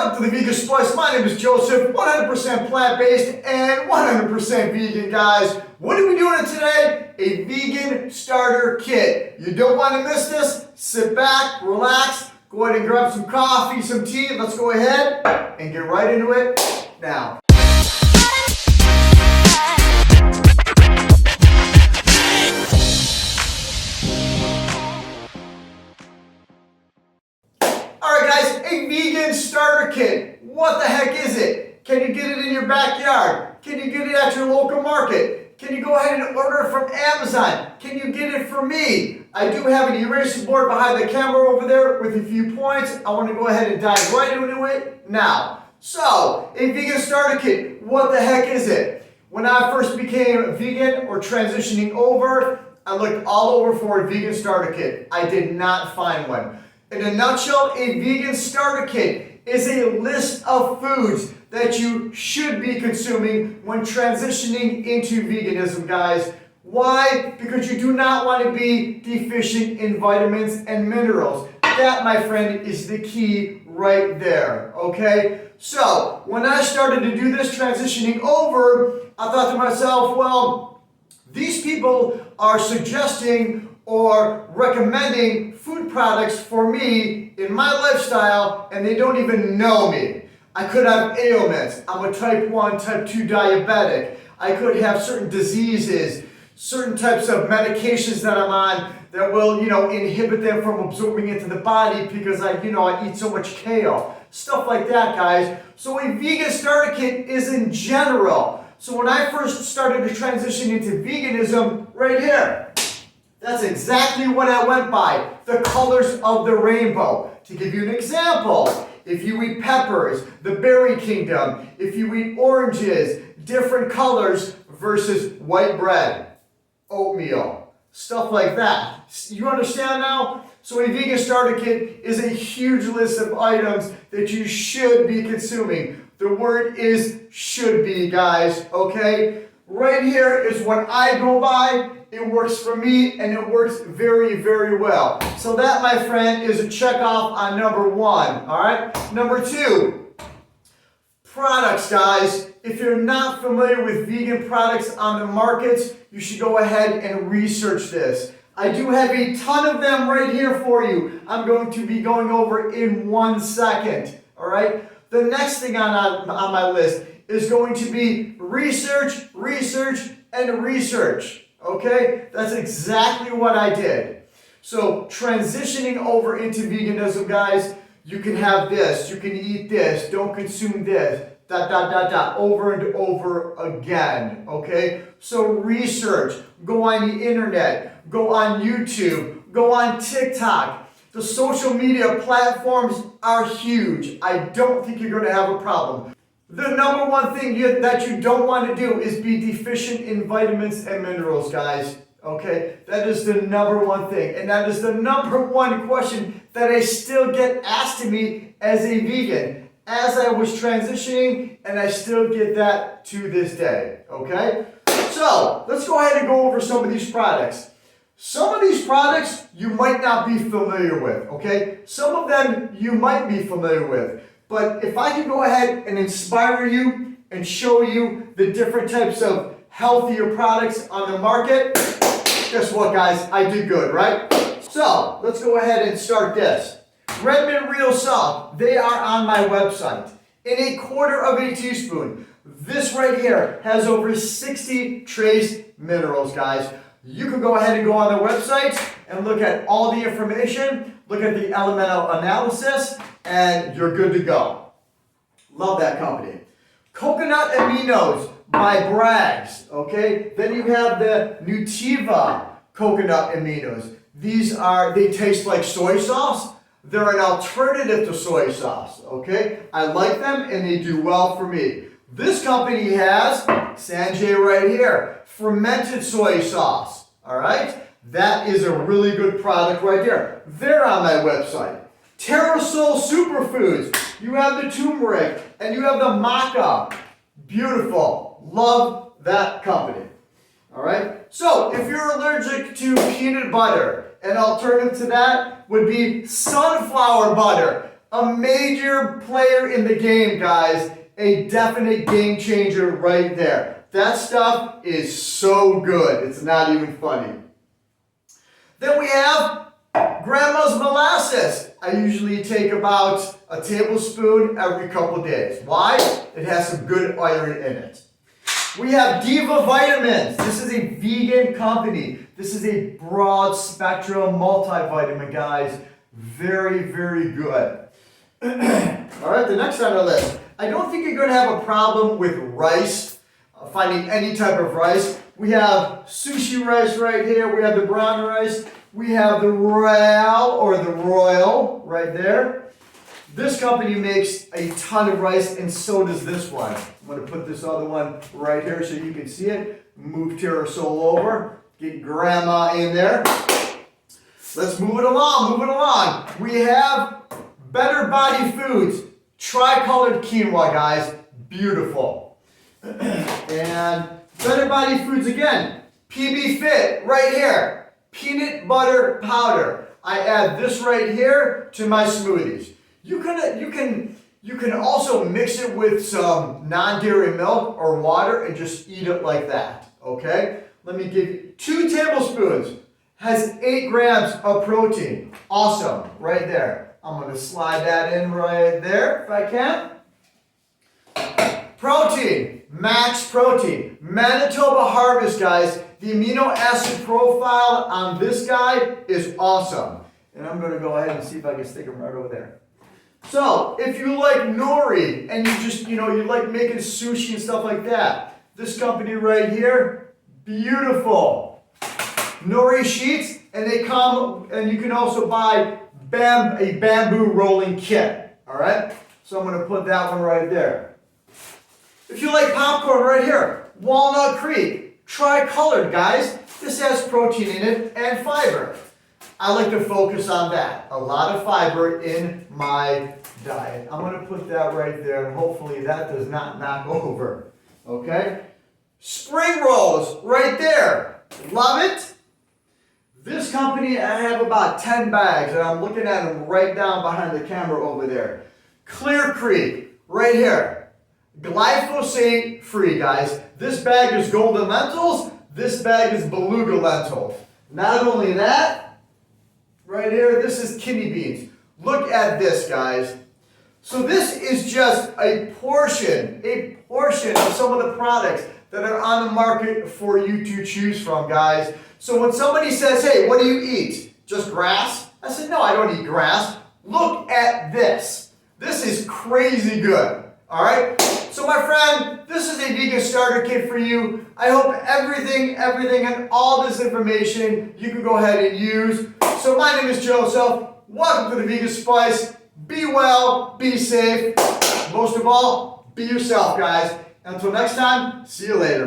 Welcome to the Vegan Splice. My name is Joseph, 100% plant-based and 100% vegan, guys. What are we doing today? A vegan starter kit. You don't want to miss this. Sit back, relax, go ahead and grab some coffee, some tea. Let's go ahead and get right into it now. A vegan starter kit. What the heck is it? Can you get it in your backyard? Can you get it at your local market? Can you go ahead and order it from Amazon? Can you get it from me? I do have an erasing board behind the camera over there with a few points. I want to go ahead and dive right into it now. So, a vegan starter kit. What the heck is it? When I first became vegan or transitioning over, I looked all over for a vegan starter kit. I did not find one. In a nutshell, a vegan starter kit is a list of foods that you should be consuming when transitioning into veganism, guys. Why? Because you do not want to be deficient in vitamins and minerals. That, my friend, is the key right there, okay? So, when I started to do this transitioning over, I thought to myself, well, these people are suggesting or recommending food products for me in my lifestyle, and they don't even know me. I could have ailments. I'm a type 1, type 2 diabetic. I could have certain diseases, certain types of medications that I'm on that will, inhibit them from absorbing into the body because I eat so much kale. Stuff like that, guys. So a vegan starter kit is in general. So when I first started to transition into veganism, right here, that's exactly what I went by, the colors of the rainbow. To give you an example, if you eat peppers, the berry kingdom, if you eat oranges, different colors versus white bread, oatmeal, stuff like that. You understand now? So a vegan starter kit is a huge list of items that you should be consuming. The word is should be, guys, okay? Right here is what I go by. It works for me, and it works very, very well. So that, my friend, is a check off on number 1, all right? Number 2, products, guys. If you're not familiar with vegan products on the markets, you should go ahead and research this. I do have a ton of them right here for you. I'm going to be going over in 1 second, all right? The next thing on my list is going to be research, and research. Okay, that's exactly what I did. So transitioning over into veganism, guys, you can have this, you can eat this, don't consume this, ... over and over again, okay? So research, go on the internet, go on YouTube, go on TikTok. The social media platforms are huge. I don't think you're going to have a problem. The number one thing that you don't want to do is be deficient in vitamins and minerals, guys. Okay? That is the number one thing. And that is the number one question that I still get asked to me as a vegan, as I was transitioning, and I still get that to this day. Okay? So, let's go ahead and go over some of these products. Some of these products you might not be familiar with. Okay? Some of them you might be familiar with. But if I can go ahead and inspire you and show you the different types of healthier products on the market, guess what, guys? I did good, right? So, let's go ahead and start this. Red Mint Real Salt, they are on my website. In 1/4 teaspoon. This right here has over 60 trace minerals, guys. You can go ahead and go on the website and look at all the information, look at the elemental analysis, and you're good to go. Love that company. Coconut Aminos by Bragg's, okay? Then you have the Nutiva Coconut Aminos. They taste like soy sauce. They're an alternative to soy sauce, okay? I like them and they do well for me. This company has Sanjay right here, fermented soy sauce, all right? That is a really good product right there. They're on my website. Terrasol Superfoods. You have the turmeric and you have the maca. Beautiful. Love that company. All right? So, if you're allergic to peanut butter, an alternative to that would be sunflower butter. A major player in the game, guys. A definite game changer right there. That stuff is so good. It's not even funny. Then we have Grandma's molasses. I usually take about a tablespoon every couple days. Why? It has some good iron in it. We have Diva Vitamins. This is a vegan company. This is a broad spectrum multivitamin, guys. Very, very good. All right, the next on our list. I don't think you're going to have a problem with rice, finding any type of rice. We have sushi rice right here. We have the brown rice. We have the Royal or the Royal right there. This company makes a ton of rice, and so does this one. I'm going to put this other one right here so you can see it. Move Terrasol over. Get Grandma in there. Let's move it along, move it along. We have Better Body Foods. Tricolored quinoa, guys. Beautiful. And Better Body Foods again. PB Fit right here. Peanut butter powder. I add this right here to my smoothies. You can also mix it with some non-dairy milk or water and just eat it like that. Okay? Let me give you 2 tablespoons. Has 8 grams of protein. Awesome. Right there. I'm going to slide that in right there if I can. Protein. Max protein. Manitoba Harvest, guys. The amino acid profile on this guy is awesome. And I'm going to go ahead and see if I can stick them right over there. So, if you like nori and you just, you like making sushi and stuff like that, this company right here, beautiful. Nori sheets, and they come, and you can also buy a bamboo rolling kit. All right? So I'm going to put that one right there. If you like popcorn right here, Walnut Creek, tricolored, guys. This has protein in it and fiber. I like to focus on that. A lot of fiber in my diet. I'm going to put that right there, and hopefully that does not knock over. Okay? Spring rolls right there. Love it. This company, I have about 10 bags, and I'm looking at them right down behind the camera over there. Clear Creek, right here. Glyphosate free, guys. This bag is golden lentils. This bag is beluga lentils. Not only that, right here, this is kidney beans. Look at this, guys. So this is just a portion of some of the products that are on the market for you to choose from, guys. So when somebody says, hey, what do you eat? Just grass? I said, no, I don't eat grass. Look at this. This is crazy good. All right? So my friend, this is a vegan starter kit for you. I hope everything and all this information you can go ahead and use. So my name is Joseph. Welcome to the Vegan Spice. Be well, be safe. Most of all, be yourself, guys. Until next time, see you later.